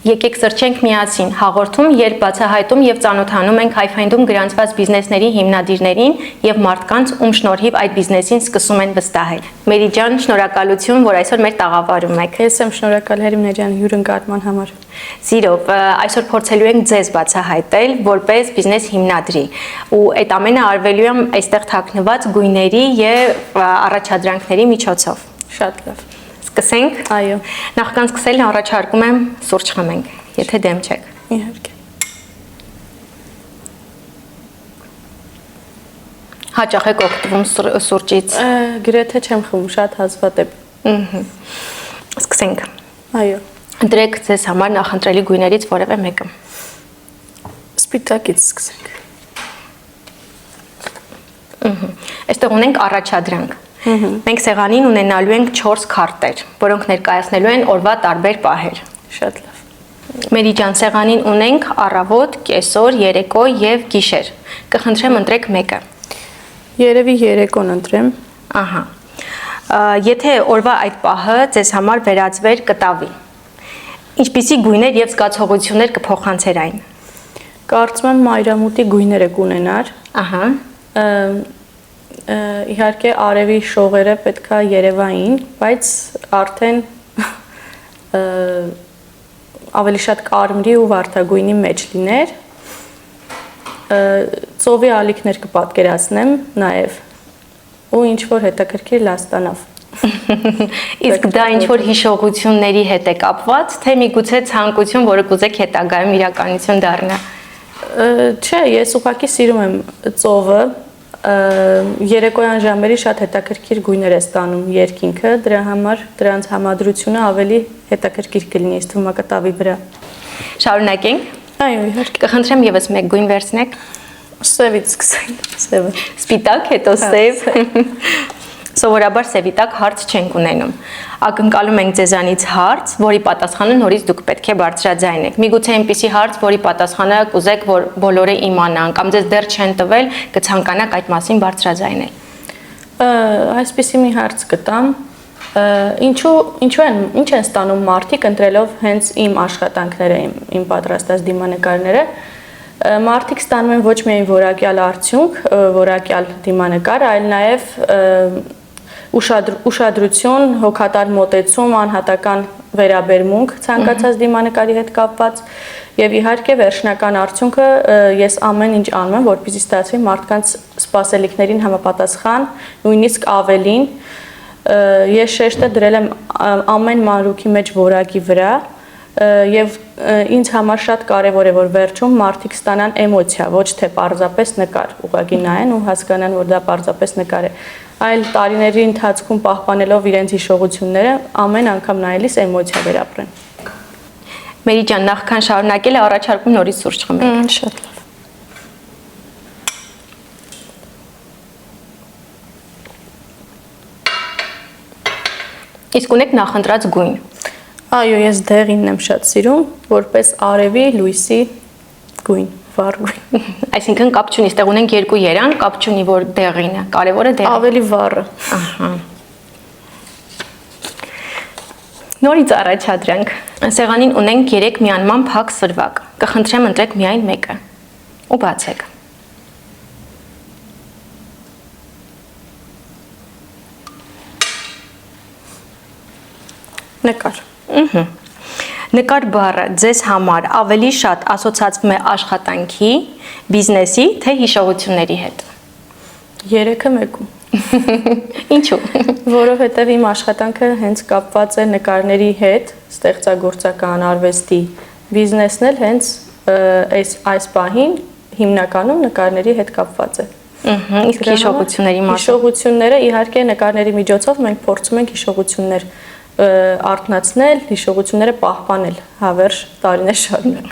Եկեք սրճենք միասին, հաղորդում, երբ բացահայտում եւ ծանոթանում ենք Hi-Find-ում գրանցված բիզնեսների հիմնադիրներին եւ մարդկանց, ում շնորհիվ այդ բիզնեսին սկսում են վստահել։ Մերի ջան, շնորհակալություն, որ այսօր մեր տաղավարում եք։ Ես եմ շնորհակալ Հերիմներ ջան հյուրընկալման համար։ Սիրով, այսօր փորձելու ենք ձեզ բացահայտել որպես բիզնես հիմնադրի։ Ու այդ ամենը արվելու է այստեղ թաքնված գույների եւ առաջադրանքների միջոցով։ Շատ լավ։ Սկսենք։ Այո։ Նախքան սկսելն առաջարկում եմ սուրճ խմենք, եթե դեմ չեք։ Իհարկե։ Հաճախ եք օգտվում սուրճից։ Գրեթե չեմ խմում, շատ հազվադեպ։ Սկսենք։ Այո։ Դրեք ձեզ համար նախընտրելի գույներից որևէ մեկը։ Սպիտակից սկսենք։ Այստեղ ունենք առաջադրանք։ Մենք սեղանին ունենալու ենք 4 քարտեր, որոնք ներկայացնելու են օրվա տարբեր պահեր։ Շատ լավ։ Մերի ջան, սեղանին ունենք առավոտ, կեսօր, երեկո եւ գիշեր։ Կխնդրեմ ընտրեք մեկը։ Երևի երեկոն ընտրեմ։ Ահա։ Եթե օրվա այդ պահը ձեզ համար վերածվեր կտավի, ինչպիսի գույներ եւ զգացողություններ կփոխանցեր այն։ Կարծում եմ մայրամուտի գույները կունենար։ Ահա։ Իհարկե արևի շողերը պետքա երևային, բայց արդեն ավելի շատ կարմրի ու վարդագույնի մեջ լիներ։ Ծովի ալիքներ կպատկերացնեմ նաև ու ինչ որ հետաքրքիր լաստանավ։ Իսկ դա ինչ որ հիշողությունների հետ է կապված, թե միգուցե ցանկություն, որը կուզեք հետագայում իրականություն դառնա։ Չէ, ես ուղղակի սիրում եմ ծովը, երեկոյան ժամերի շատ հետաքրքիր գույներ է ստանում երկինքը, դրա համար դրանց համադրությունը ավելի հետաքրքիր կլինի ըստ կտավի վրա։ Շարունակենք։ Այո, իհարկե։ Կխնդրեմ եւս մեկ գույն վերցնեք։ Սևից սկսենք, սևը։ Սպիտակ, հետո սև։ Սովորաբար սևի տակ հարց չենք ունենում։ Ակնկալում ենք ձեզանից հարց, որի պատասխանը նորից դուք պետք է բարձրաձայնեք։ Միգուցե այնպիսի հարց, որի պատասխանը կուզեք, որ բոլորը իմանան, կամ ձեզ դեռ չեն տվել, կցանկանաք այդ մասին բարձրաձայնել։ Այսպիսի մի հարց կտամ, ինչ են ստանում մարդիկ ընտրելով հենց իմ աշխատանքները, իմ պատրաստած դիմանկարները։ Մարդիկ ստանում են ոչ միայն որակյալ արդյունք, որակյալ դիմանկար, այլ նաև ուշադրություն, հոգատար մոտեցում, անհատական վերաբերմունք ցանկացած դիմանկարի հետ կապված եւ իհարկե վերջնական արդյունքը ես ամեն ինչ անում եմ, որպեսզի ստացվի մարդկանց սպասելիքներին համապատասխան, նույնիսկ ավելին։ Ես շեշտը դրել եմ ամեն մանրուքի մեջ որակի վրա եւ ինձ համար շատ կարեւոր է որ վերջում մարդիկ ստանան էմոցիա, ոչ թե պարզապես նկար, ուղղակի նայեն ու հասկանան, որ դա պարզապես նկար է, այլ տարիների ընթացքում պահպանելով իրենց հիշողությունները, ամեն անգամ նայելիս էմոցիա վերապրեն։ Մերի ջան, նախքան շարունակել առաջարկում նորից սուրճ խմենք։ Շատ լավ։ Իսկ ունեք նախընտրած գույն։ Այո, ես դեղինն եմ շատ սիրում, որպես արևի լույսի գույն, վառ գույն։ Այսինքն կապ չունի, այստեղ ունենք երկու երանգ, կապ չունի, որ դեղինը, կարևորը դեղին։ Ավելի վառը։ Ահա։ Նորից առաջադրանք։ Սեղանին ունենք 3 միանման փակ սրվակ։ Կխնդրեմ ընտրեք միայն մեկը ու բացեք։ Նկար։ Նկար բառը ձեզ համար ավելի շատ ասոցացվում է աշխատանքի, բիզնեսի, թե հիշողությունների հետ։ Երեքը մեկում։ Ինչու։ Որովհետև իմ աշխատանքը հենց կապված է նկարների հետ, ստեղծագործական արվեստի, բիզնեսն էլ հենց այս պահին հիմնականում նկարների հետ կապված է։ Իսկ հիշողությունների մասը։ Հիշողությունները իհարկե նկարների միջոցով մենք փորձում ենք հիշողություններ արթնացնել, հիշողությունները պահպանել հավերժ տարիներ շարունակ։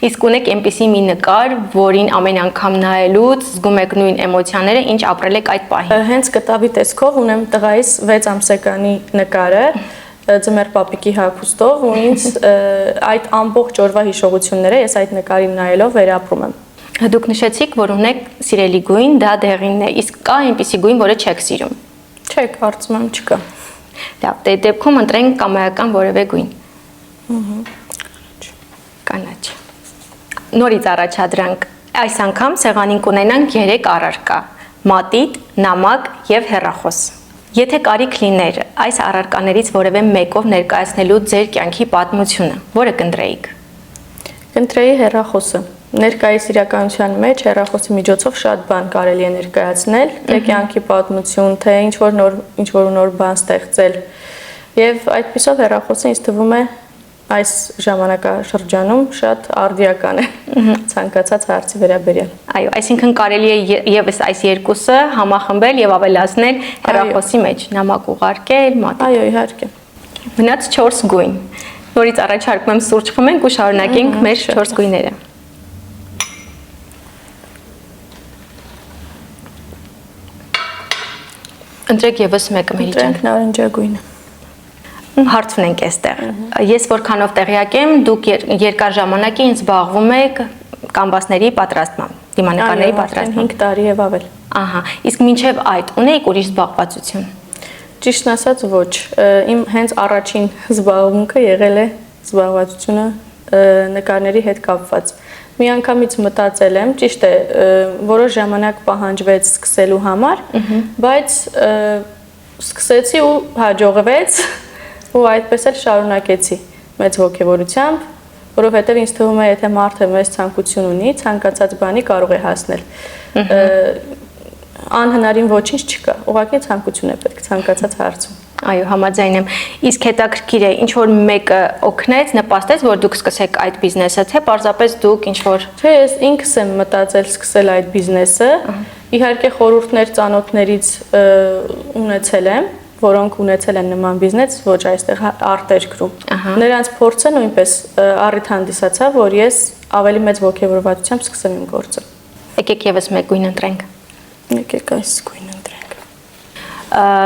Իսկ ունեք այնպիսի մի նկար, որին ամեն անգամ նայելուց զգում եք նույն էմոցիաները, ինչ ապրել եք այդ պահին։ Հենց կտավի տեսքով ունեմ տղայիս 6 ամսեկանի նկարը, ձմեռ պապիկի հագուստով ու ինձ այդ ամբողջ օրվա հիշողությունները ես այդ նկարին նայելով վերապրում եմ։ Դուք նշեցիք, որ ունեք սիրելի գույն, դա դեղինն է, իսկ կա այնպիսի գույն, որը չեք սիրում։ Չէ, կարծում եմ չկա։ Լավ, դե դեպքում ընտրենք կամայական որևէ գույն։ կանաչ։ Նորից առաջադրանք։ Այս անգամ սեղանին կունենանք 3 առարկա՝ մատիտ, նամակ եւ հեռախոս։ Եթե կարիք լիներ այս առարկաներից որևէ մեկով ներկայացնելու ձեր կյանքի պատմությունը, որը կընտրեիք։ Կընտրեի հեռախոսը։ Ներկայիս իրականության մեջ հեռախոսի միջոցով շատ բան կարելի է ներկայացնել, թե կյանքի պատմություն, թե ինչ որ նոր բան ստեղծել։ Եվ այդպիսով հեռախոսը ինձ թվում է այս ժամանակաշրջանում շատ արդիական է ցանկացած հարցի վերաբերյալ։ Այո, այսինքն կարելի է եւս այս երկուսը համախմբել եւ ավելացնել հեռախոսի մեջ, նամակ ուղարկել, մատիտ։ Այո, իհարկե։ Մնաց 4 գույն։ Նորից առաջարկում եմ սուրճ խմենք ու շարունակենք մեր 4 գույները։ Ընտրեք եւս մեկը, Մերիջան։ Ընտրենք նարնջագույնը։ Հարց ունենք այստեղ։ Ես որքանով տեղյակ եմ, դուք երկար ժամանակի ինձ զբաղվում եք կանվասների պատրաստմամբ, դիմանկարների պատրաստմամբ։ 5 տարի եւ ավել։ Ահա, իսկ մինչև այդ ունեիք ուրիշ զբաղվածություն։ Ճիշտն ասած ոչ, իմ հենց առաջին զբաղմունքը եղել է զբաղվածությունը նկարների հետ կապված։ Մի անգամից մտածել եմ, ճիշտ է, որոշ ժամանակ պահանջվեց սկսելու համար, բայց սկսեցի ու հաջողվեց ու այդպես էլ շարունակեցի մեծ ողջավորությամբ, որովհետև ինձ թվում է, եթե մարդը մեծ ցանկություն ունի, ցանկացած բանի կարող է հասնել։ Անհնարին ոչինչ չկա, ուղղակի ցանկություն է պետք ցանկացած հարցում։ Այո, համաձայն եմ։ Իսկ հետաքրքիր է, ինչ որ մեկը օգնեց, նպաստեց, որ դուք սկսեք այդ բիզնեսը, թե պարզապես դուք ինչ որ։ Չէ, ես ինքս եմ մտածել սկսել այդ բիզնեսը։ Իհարկե խորհուրդներ ծանոթներից ունեցել եմ, որոնք ունեցել են նման բիզնես ոչ այստեղ արտերկրում։ Նրանց փորձը նույնպես առիթ հանդիսացավ, որ ես ավելի մեծ ողջավորվածությամբ սկսեմ իմ գործը։ Եկեք եւս մեկ գույն ընտրենք։ Եկեք այս գույնը ընտրենք։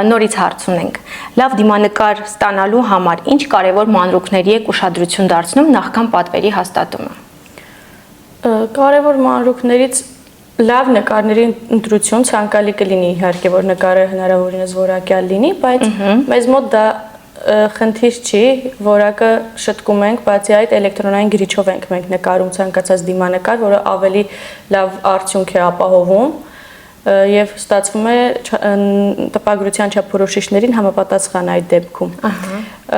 Նորից հարց ունենք։ Լավ դիմանկար ստանալու համար ինչ կարևոր մանրուքների եք ուշադրություն դարձնում նախքան պատվերի հաստատումը։ Կարևոր մանրուքներից լավ նկարների ընտրություն ցանկալի կլինի իհարկե, որ նկարը հնարավորինս որակյալ լինի, բայց մեզ մոտ դա խնդիր չի, որակը շտկում ենք, բացի այդ էլեկտրոնային գրիչով ենք մենք նկարում ցանկացած դիմանկար, որը ավելի լավ արդյունք է ապահովում եւ ստացվում է տպագրության չափորոշիչներին համապատասխան այդ դեպքում։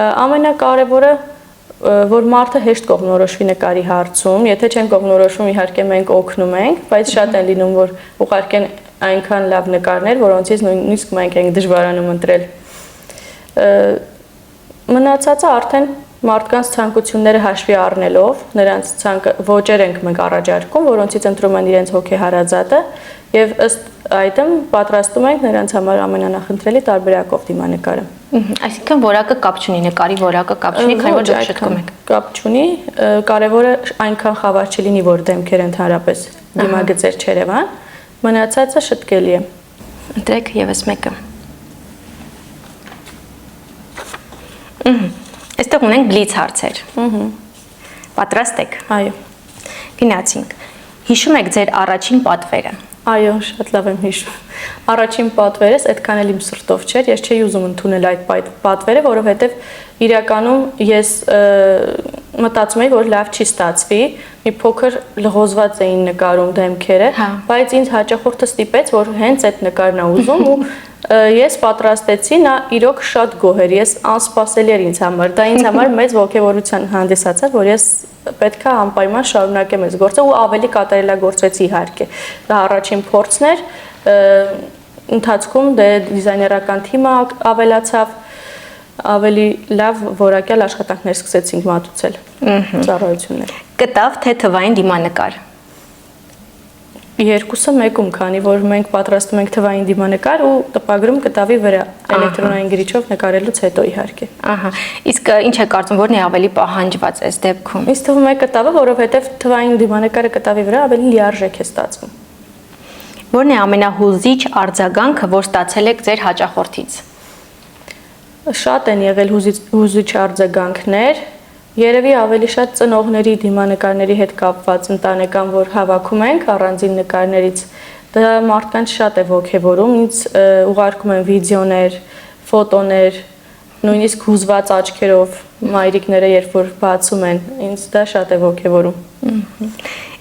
Ամենակարևորը որ մարդը հեշտ կողմնորոշվի նկարի հարցում, եթե չեն կողմնորոշվում, իհարկե մենք օգնում ենք, բայց շատ են լինում, որ ուղարկեն այնքան լավ նկարներ, որոնցից նույնիսկ մենք ենք դժվարանում ընտրել։ Մնացածը արդեն մարդկանց ցանկությունները հաշվի առնելով, նրանց ոճեր ենք մենք առաջարկում, որոնցից ընտրում են իրենց հոգեհարազատը եւ ըստ այդմ պատրաստում ենք նրանց համար ամենանախընտրելի տարբերակով դիմանկարը։ Այսինքն որակը կապ չունի, նկարի որակը կապ չունի, քանի որ դուք շտկում եք։ Կապ չունի, կարևորը այնքան խավար չլինի, որ դեմքերը ընդհանրապես դիմագծեր չերևան, մնացածը շտկելի է։ Ընտրեք եւս մեկը։ Այստեղ ունենք բլից հարցեր։ Պատրաստ եք։ Այո։ Գնացինք։ Հիշում եք ձեր առաջին պատվերը։ Այո, շատ լավ եմ հիշում։ Առաջին պատվերս այդքան էլ իմ սրտով չէր, ես չէի ուզում ընդունել այդ պատվերը, որովհետև իրականում ես մտածում էի, որ լավ չի ստացվի, մի փոքր լղոզված էին նկարում դեմքերը, բայց ինձ հաճախորդը ստիպեց, որ հենց այդ նկարն է ուզում ու ես պատրաստեցի, նա իրոք շատ գոհ էր, ես անսպասելի էր ինձ համար, դա ինձ համար մեծ ողջավորության հանդիսացավ, որ ես պետք է անպայման շարունակեմ այս գործը ու ավելի կատարելագործվեցի իհարկե։ Դա առաջին փորձն էր, ընթացքում դե դիզայներական թիմը ավելացավ, ավելի լավ որակյալ աշխատանքներ սկսեցինք մատուցել, ծառայություններ։ Կտավ թե թվային դիմանկար։ Երկուսը մեկում, քանի որ մենք պատրաստում ենք թվային դիմանկար ու տպագրում կտավի վրա էլեկտրոնային գրիչով նկարելուց հետո իհարկե։ Ահա։ Իսկ ինչ է կարծում, որն է ավելի պահանջված այս դեպքում։ Ինձ թվում է կտավը, որովհետև թվային դիմանկարը կտավի վրա ավելի լիարժեք է ստացվում։ Որն է ամենահուզիչ արձագանքը, որ ստացել եք ձեր հաճախորդից։ Շատ են եղել հուզիչ արձագանքներ, երևի ավելի շատ ծնողների դիմանկարների հետ կապված ընտանեկան, որ հավաքում ենք առանձին նկարներից, դա մարդկանց շատ է ոգևորում, ինձ ուղարկում են վիդեոներ, ֆոտոներ, նույնիսկ հուզված աչքերով մայրիկները երբ որ բացում են, ինձ դա շատ է ոգևորում։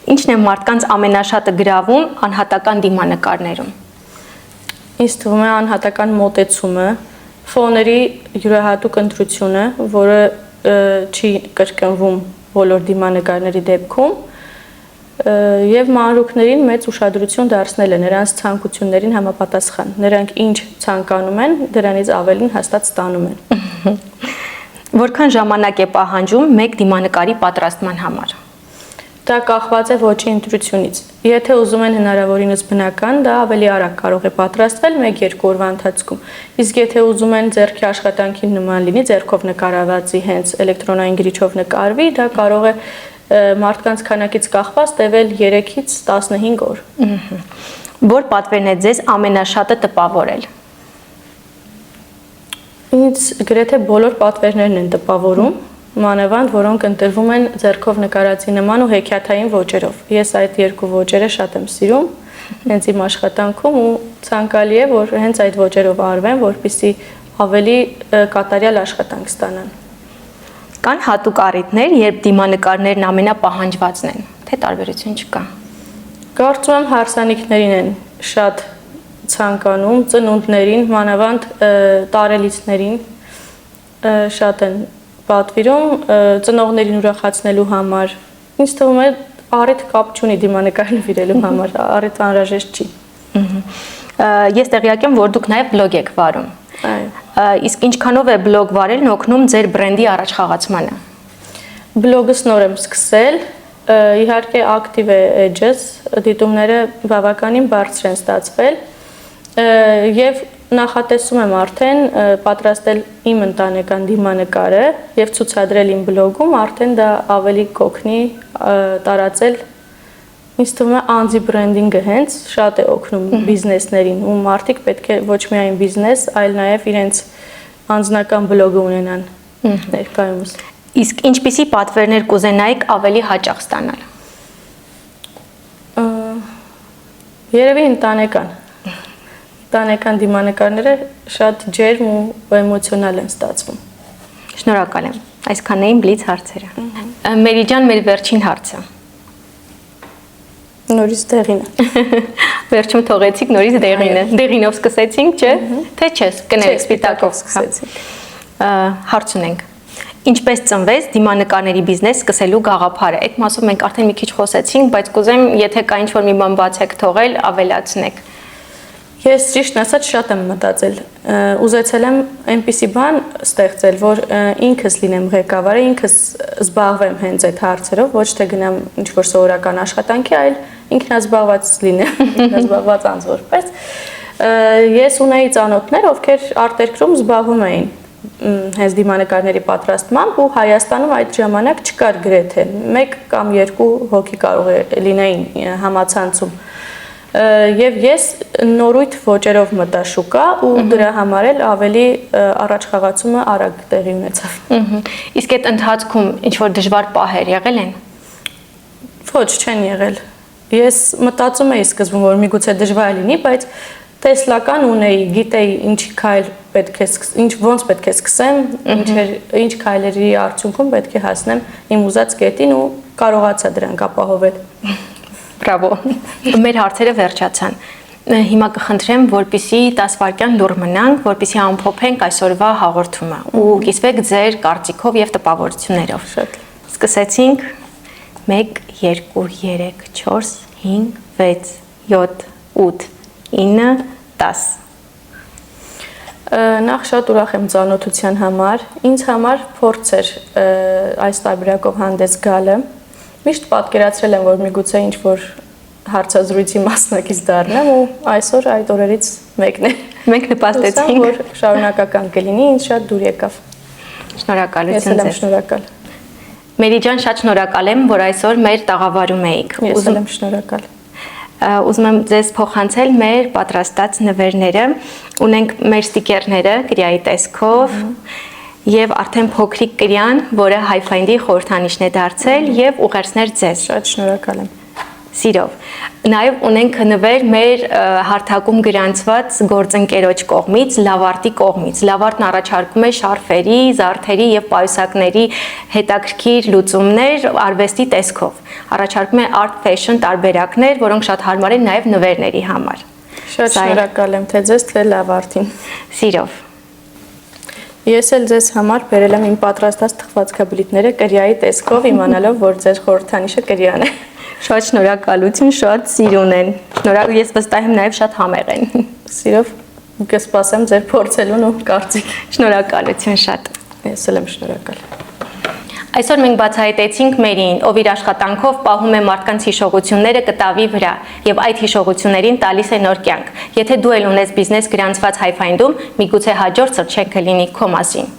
Ինչն է մարդկանց ամենաշատը գրավում անհատական դիմանկարներում։ Ինձ թվում է անհատական մոտեցումը, ֆոների յուրահատուկ ընտրությունը, որը չի կրկնվում բոլոր դիմանկարների դեպքում, եւ մանրուքներին մեծ ուշադրություն դարձնելը նրանց ցանկություններին համապատասխան։ Նրանք ինչ ցանկանում են, դրանից ավելին հաստատ ստանում են։ Որքան ժամանակ է պահանջում մեկ դիմանկարի պատրաստման համար։ Դա կախված է ոճի ընտրությունից։ Եթե ուզում են հնարավորինս բնական, դա ավելի արագ կարող է պատրաստվել 1-2 օրվա ընթացքում։ Իսկ եթե ուզում են ձեռքի աշխատանքին նման լինի, ձեռքով նկարվածի հենց էլեկտրոնային գրիչով նկարվի, դա կարող է մարդկանց քանակից կախված տևել 3-ից 15 օր։ Որ պատվերն է ձեզ ամենաշատը տպավորել։ Ինձ գրեթե բոլոր պատվերներն են տպավորում, մանավանդ որոնք ընտրվում են ձեռքով նկարածի նման ու հեքիաթային ոճերով։ Ես այդ երկու ոճերը շատ եմ սիրում, հենց իմ աշխատանքում ու ցանկալի է, որ հենց այդ ոճերով արվեն, որպեսզի ավելի կատարյալ աշխատանք ստանան։ Կան հատուկ առիթներ, երբ դիմանկարներն ամենապահանջվածն են, թե տարբերություն չկա։ Կարծում եմ հարսանիքներին են շատ ցանկանում, ծնունդներին, մանավանդ տարելիցներին շատ են պատվիրում, ծնողներին ուրախացնելու համար։ Ինձ թվում է առիթ կապ չունի դիմանկար նվիրելու համար, առիթ անհրաժեշտ չի։ Ես տեղյակ եմ, որ դուք նաև բլոգ եք վարում։ Իսկ ինչքանով է բլոգ վարելն օգնում ձեր բրենդի առաջխաղացմանը։ Բլոգս նոր եմ սկսել, իհարկե ակտիվ է էջս, դիտումները բավականին բարձր են ստացվել եւ նախատեսում եմ արդեն պատրաստել իմ ընտանեկան դիմանկարը եւ ցուցադրել իմ բլոգում, արդեն դա ավելի կօգնի տարածել։ Ինձ թվում է անձի բրենդինգը հենց շատ է օգնում բիզնեսներին, ու մարդիկ պետք է ոչ միայն բիզնես, այլ նաև իրենց անձնական բլոգը ունենան ներկայումս։ Իսկ ինչպիսի պատվերներ կուզենայիք ավելի հաճախ ստանալ։ Երևի ընտանեկան դիմանկարները շատ ջերմ ու էմոցիոնալ են ստացվում։ Շնորհակալ եմ։ Այսքանն էին բլից հարցերը։ Մերի ջան, մեր վերջին հարցը։ Նորից դեղինը։ Վերջում թողեցիք նորից դեղինը։ Դեղինով սկսեցինք, չէ՞։ Թե չէ, կներեք սպիտակով սկսեցինք։ Հարց ունենք։ Ինչպես ծնվեց դիմանկարների բիզնես սկսելու գաղափարը։ Այդ մասով մենք արդեն մի քիչ խոսեցինք, բայց կուզեմ, եթե կա ինչ-որ մի բան բաց եք թողել, ավելացնեք։ Ես ճիշտն ասած շատ եմ մտածել։ Ուզեցել եմ այնպիսի բան ստեղծել, որ ինքս լինեմ ղեկավարը, ինքս զբաղվեմ հենց այդ հարցերով, ոչ թե գնամ ինչ-որ սովորական աշխատանքի, այլ ինքնազբաղված լինեմ, ինքնազբաղված անձ որպես։ Ես ունեի ծանոթներ, ովքեր արտերկրում զբաղվում էին հենց դիմանկարների պատրաստմամբ, ու Հայաստանում այդ ժամանակ չկար գրեթե 1 կամ 2 հոգի կարող է լինեին համացանցում։ Եվ ես նորույթ ոճերով մտա շուկա ու դրա համար էլ ավելի առաջխաղացումը արագ տեղի ունեցավ։ Իսկ այդ ընթացքում ինչ-որ դժվար պահեր եղել են։ Ոչ, չեն եղել։ Ես մտածում էի սկզբում, որ միգուցե դժվար լինի, բայց տեսլական ունեի, գիտեի ինչի քայլ պետք է ոնց պետք է սկսեմ, ինչ քայլերի արդյունքում պետք է հասնեմ իմ ուզած կետին ու կարողացա դրանք ապահովել։ Բրավո։ Մեր հարցերը վերջացան։ Հիմա կխնդրեմ, որպեսզի 10 վայրկյան լուռ մնանք, որպեսզի ամփոփենք այսօրվա հաղորդումը ու կիսվեք ձեր կարծիքով եւ տպավորություններով։ Շատ։ Սկսեցինք 1 2 3 4 5 6 7 8 9 10 Նախ շատ ուրախ եմ ծանոթության համար։ Ինձ համար փորձ էր այս տարբերակով հանդես գալը։ Միշտ պատկերացրել եմ, որ միգուցե ինչ-որ հարցազրույցի մասնակից դառնամ ու այսօր այդ օրերից մեկն է։ Մենք նպաստեցինք, որ շարունակական կլինի, ինձ շատ դուր եկավ։ Շնորհակալություն ձեզ։ Ես շնորհակալ։ Մերի ջան, շատ շնորհակալ եմ, որ այսօր մեր տաղավարում էիք։ Ես եմ շնորհակալ։ Ուզում եմ ձեզ փոխանցել մեր պատրաստած նվերները։ Ունենք մեր ստիկերները գրիայի տեսքով եւ արդեն փոքրիկ կրյան, որը Hi-Find-ի խորհրդանիշն է դարձել եւ ուղերձներ ձեզ։ Շատ շնորհակալ եմ։ Սիրով։ Նաև ունենք նվեր մեր հարթակում գրանցված գործընկերոջ կողմից, Լավարտի կողմից։ Լավարտն առաջարկում է շարֆերի, զարդերի եւ պայուսակների հետաքրքիր լուծումներ արվեստի տեսքով։ Առաջարկում է art fashion տարբերակներ, որոնք շատ հարմար են նաև նվերների համար։ Շատ շնորհակալ եմ թե ձեզ, թե Լավարտին։ Սիրով։ Ես էլ ձեզ համար բերել եմ իմ պատրաստած թխվածքաբլիթները կրիայի տեսքով, իմանալով, որ ձեր խորհրդանիշը կրիան է։ Շատ շնորհակալություն, շատ սիրուն են։ Ես վստահ եմ նաև շատ համեղ են։ Սիրով կսպասեմ ձեր փորձելուն ու կարծիք։ Շնորհակալություն շատ։ Ես էլ եմ շնորհակալ։ Այսօր մենք բացահայտեցինք Մերիին, ով իր աշխատանքով պահում է մարդկանց հիշողությունները կտավի վրա եւ այդ հիշողություններին տալիս է նոր կյանք։ Եթե դու էլ ունես բիզնես գրանցված Hi-Find-ում, միգուցե հաջորդ սրճեքը լինի քո մասին։